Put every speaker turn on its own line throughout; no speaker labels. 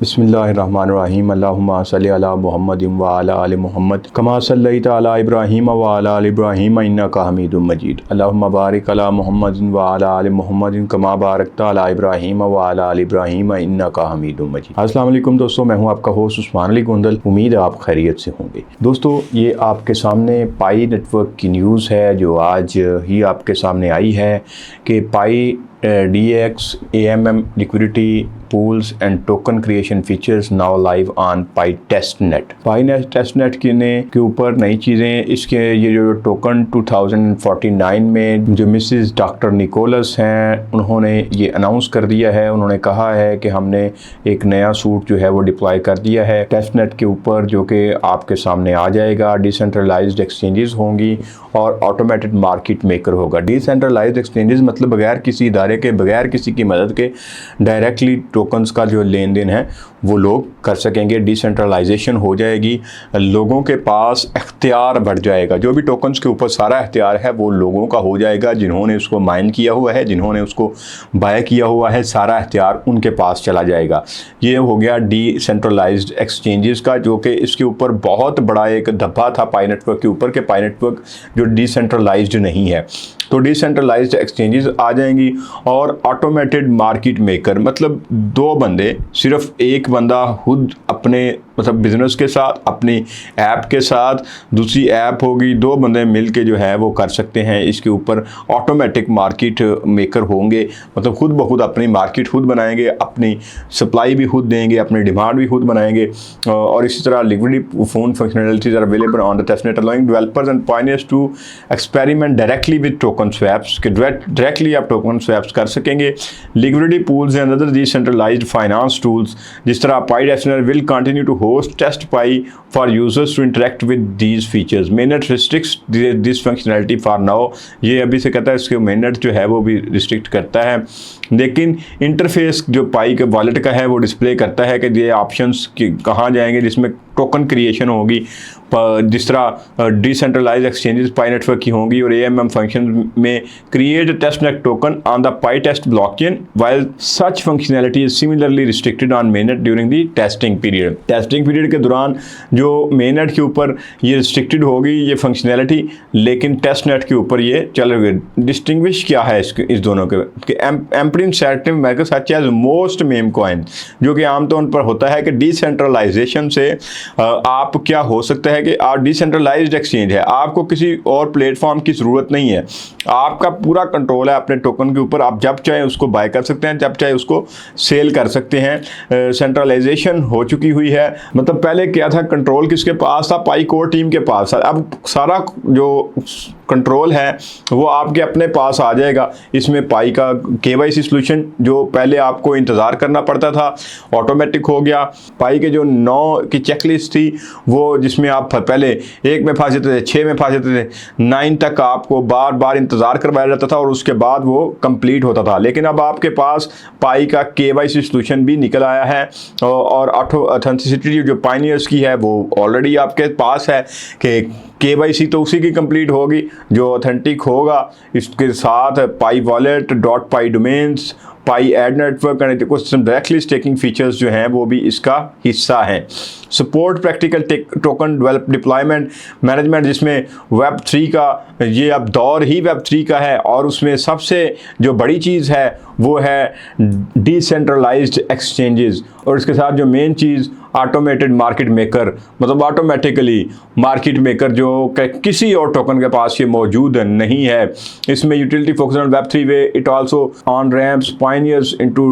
बिस्मिल्लाहिर्रहमानिर्रहीम अल्लाहुम्मा सल्लि अला मुहम्मदिन व अला आलि मुहम्मद कमा सल्लैता अला इब्राहीम व अला आलि इब्राहीम इन्नका हमीदुम मजीद अल्लाहुम्मा बारिक अला मुहम्मदिन व अला आलि मुहम्मदिन कमा बारकता अला इब्राहीम व अला आलि इब्राहीम इन्नका हमीदुम मजीद। अस्सलाम वालेकुम दोस्तों, मैं हूं आपका होस्ट उस्मान अली गोंदल। उम्मीद है आप खैरियत से होंगे। दोस्तों, ये आपके सामने पाई नेटवर्क की न्यूज़ है जो आज ही आपके सामने आई है कि पाई DEX AMM liquidity pools and token creation features now live on Pi testnet। Pi testnet के ऊपर नई चीज़ें, इसके ये जो टोकन 2049 में जो मिसेस डॉक्टर निकोलस हैं उन्होंने ये अनाउंस कर दिया है। उन्होंने कहा है कि हमने एक नया सूट जो है वो डिप्लॉय कर दिया है टेस्टनेट के ऊपर, जो कि आपके सामने आ जाएगा। डिसेंट्रलाइज्ड एक्सचेंजेस होंगी और ऑटोमेटेड मार्केट मेकर होगा। डिसेंट्रलाइज्ड एक्सचेंजेस मतलब बगैर किसी इदारे के, बगैर किसी की मदद के डायरेक्टली टोकन्स का जो लेन देन है वो लोग कर सकेंगे। डिसेंट्रलाइजेशन हो जाएगी, लोगों के पास इख्तियार बढ़ जाएगा। जो भी टोकन्स के ऊपर सारा इख्तियार है वो लोगों का हो जाएगा। जिन्होंने उसको माइन किया हुआ है, जिन्होंने उसको बाय किया हुआ है, सारा इख्तियार उनके पास चला जाएगा। ये हो गया डिसेंट्रलाइज्ड एक्सचेंजेस का, जो कि इसके ऊपर बहुत बड़ा एक धब्बा था पाई नेटवर्क के ऊपर कि पाई नेटवर्क जो डिसेंट्रलाइज्ड नहीं है। तो डिसेंट्रलाइज्ड एक्सचेंजेस आ जाएंगी और ऑटोमेटेड मार्केट मेकर मतलब दो बंदे, सिर्फ एक बंदा खुद अपने मतलब बिजनेस के साथ, अपनी ऐप के साथ, दूसरी ऐप होगी, दो बंदे मिल के जो है वो कर सकते हैं। इसके ऊपर ऑटोमेटिक मार्केट मेकर होंगे, मतलब खुद ब खुद अपनी मार्केट खुद बनाएंगे, अपनी सप्लाई भी खुद देंगे, अपनी डिमांड भी खुद बनाएंगे। और इसी तरह liquidity phone functionalities are available on the testnet allowing developers and pioneers to experiment directly with token swaps के डायरेक्टली आप टोकन स्वैप्स कर सकेंगे। Liquidity pools and other decentralised finance tools, जिस तरह Pi destinator will continue to host test Pi for users to interact with these features। mainnet restricts this functionality for now। ये अभी से कहता है इसके mainnet जो है वो भी रिस्ट्रिक्ट करता है, लेकिन इंटरफेस जो पाई के वॉलेट का है वो डिस्प्ले करता है कि ये ऑप्शंस कहाँ जाएंगे जिसमें टोकन क्रिएशन होगी। जिस तरह डिसेंट्रलाइज एक्सचेंजेस पाई नेटवर्क की होंगी और AMM फंक्शन में create testnet token on the Pi test blockchain while such functionality is similarly restricted on mainnet during the testing period. Testing period के दौरान जो मेननेट के ऊपर ये रिस्ट्रिक्टेड होगी ये फंक्शनैलिटी, लेकिन टेस्टनेट के ऊपर ये चलेगी। डिस्टिंग्विश क्या है इस दोनों के एम्परिंग सेटिव मैकर such as most meme coin, जो कि आमतौर पर होता है कि डिसेंट्रलाइजेशन से आप क्या हो सकता है कि आप डिसेंट्रलाइज्ड एक्सचेंज है, आपको किसी और प्लेटफॉर्म की ज़रूरत नहीं है, आपका पूरा कंट्रोल है अपने टोकन के ऊपर। आप जब चाहे उसको बाय कर सकते हैं, जब चाहे उसको सेल कर सकते हैं। सेंट्रलाइजेशन हो चुकी हुई है, मतलब पहले क्या था, कंट्रोल किसके पास था, पाई कोर टीम के पास था। अब सारा जो कंट्रोल है वो आपके अपने पास आ जाएगा। इसमें पाई का KYC सोल्यूशन जो पहले आपको इंतज़ार करना पड़ता था ऑटोमेटिक हो गया। पाई के जो 9 की चेकलिस्ट थी वो, जिसमें आप पहले 1 में फंस जाते थे, 6 में फंस जाते थे, 9 तक आपको बार बार इंतज़ार करवाया जाता था और उसके बाद वो कंप्लीट होता था। लेकिन अब आपके पास पाई का KYC सोल्यूशन भी निकल आया है और ऑथेंटिसिटी जो पायनियर्स की है वो ऑलरेडी आपके पास है कि KYC तो उसी की कंप्लीट होगी जो ऑथेंटिक होगा। इसके साथ Pi wallet, dot Pi domains, Pi ad network and ecosystem directly staking features जो हैं वो भी इसका हिस्सा हैं। Support practical token develop deployment management, जिसमें Web3 का ये अब दौर ही Web3 का है और उसमें सबसे जो बड़ी चीज़ है वो है डिसेंट्रलाइज्ड एक्सचेंजेस, और इसके साथ जो मेन चीज़ ऑटोमेटेड मार्केट मेकर, मतलब ऑटोमेटिकली मार्केट मेकर जो किसी और टोकन के पास ये मौजूद नहीं है। इसमें utility focus on Web3 way it also on ramps pioneers into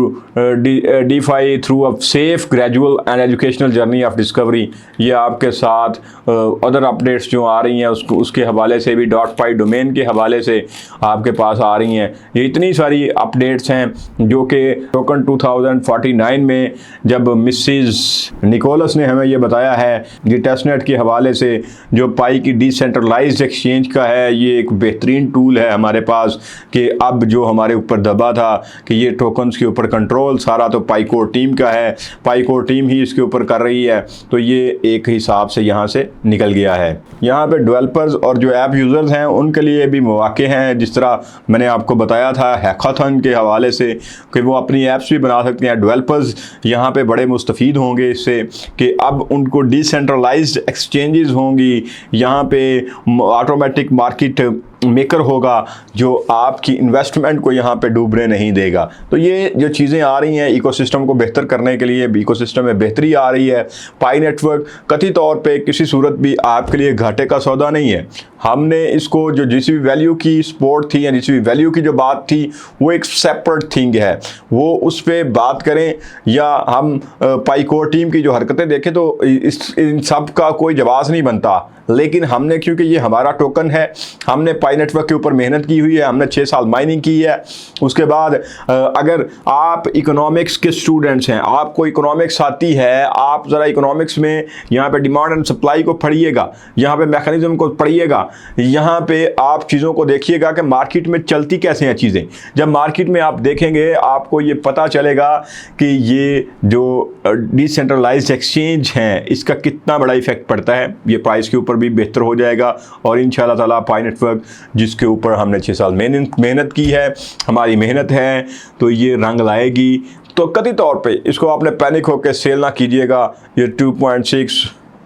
DeFi through a safe gradual and educational journey of discovery. ये आपके साथ अदर अपडेट्स जो आ रही हैं उसके हवाले से भी, डॉट पाई डोमेन के हवाले से आपके पास आ रही हैं। ये इतनी सारी अपडेट्स हैं जो कि टोकन 2049 में जब मिसेस निकोलस ने हमें ये बताया है कि टेस्टनेट के हवाले से जो पाई की डिसेंट्रलाइज्ड एक्सचेंज का है ये एक बेहतरीन टूल है हमारे पास, कि अब जो हमारे ऊपर दबा था कि ये टोकन्स के ऊपर कंट्रोल सारा तो पाई कोर टीम का है, पाई कोर टीम ही इसके ऊपर कर रही है, तो ये एक हिसाब से यहाँ से निकल गया है। यहाँ पे डेवलपर्स और जो ऐप यूज़र्स हैं उनके लिए भी मौके हैं, जिस तरह मैंने आपको बताया था हैकाथन के हवाले से कि वो अपनी ऐप्स भी बना सकते हैं। डेवलपर्स यहाँ पे बड़े मुस्तफ़ीद होंगे इससे कि अब उनको डिसेंट्रलाइज्ड एक्सचेंजेस होंगी, यहाँ पे ऑटोमेटिक मार्केट मेकर होगा जो आपकी इन्वेस्टमेंट को यहाँ पे डूबने नहीं देगा। तो ये जो चीज़ें आ रही हैं इकोसिस्टम को बेहतर करने के लिए, इकोसिस्टम में बेहतरी आ रही है। पाई नेटवर्क कथित तौर पे किसी सूरत भी आपके लिए घाटे का सौदा नहीं है। हमने इसको जो जिस भी वैल्यू की सपोर्ट थी या जिस भी वैल्यू की जो बात थी वो एक सेपरेट थिंग है, वो उस पर बात करें या हम पाई कोर टीम की जो हरकतें देखें तो इन सब का कोई जवाब नहीं बनता। लेकिन हमने, क्योंकि ये हमारा टोकन है, हमने पाई नेटवर्क के ऊपर मेहनत की हुई है, हमने 6 साल माइनिंग की है। उसके बाद अगर आप इकोनॉमिक्स के स्टूडेंट्स हैं, आपको इकोनॉमिक्स आती है, आप ज़रा इकोनॉमिक्स में यहाँ पे डिमांड एंड सप्लाई को पढ़िएगा, यहाँ पे मैकेनिज्म को पढ़िएगा, यहाँ पे आप चीज़ों को देखिएगा कि मार्केट में चलती कैसे हैं चीज़ें। जब मार्केट में आप देखेंगे आपको ये पता चलेगा कि ये जो डिसेंट्रलाइज्ड एक्सचेंज हैं इसका कितना बड़ा इफेक्ट पड़ता है। ये प्राइस के ऊपर भी बेहतर हो जाएगा और इंशाल्लाह ताला पाई नेटवर्क जिसके ऊपर हमने 6 साल मेहनत की है, हमारी मेहनत है, तो ये रंग लाएगी। तो कथित तौर पे इसको आपने पैनिक होकर सेल ना कीजिएगा। ये 2.6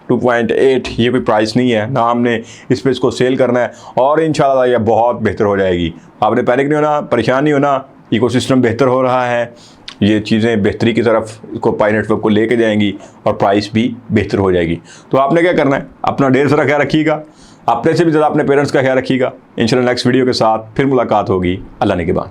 2.8 ये कोई प्राइस नहीं है, ना हमने इस पे इसको सेल करना है और इंशाल्लाह ये बहुत बेहतर हो जाएगी। आपने पैनिक नहीं होना, परेशान नहीं होना, इकोसिस्टम बेहतर हो रहा है, ये चीज़ें बेहतरी की तरफ इसको पाई नेटवर्क को लेके जाएंगी और प्राइस भी बेहतर हो जाएगी। तो आपने क्या करना है, अपना ढेर सारा ख्याल रखिएगा, अपने से भी ज़्यादा अपने पेरेंट्स का ख्याल रखिएगा। इंशाल्लाह नेक्स्ट वीडियो के साथ फिर मुलाकात होगी अल्लाह ने के बाद।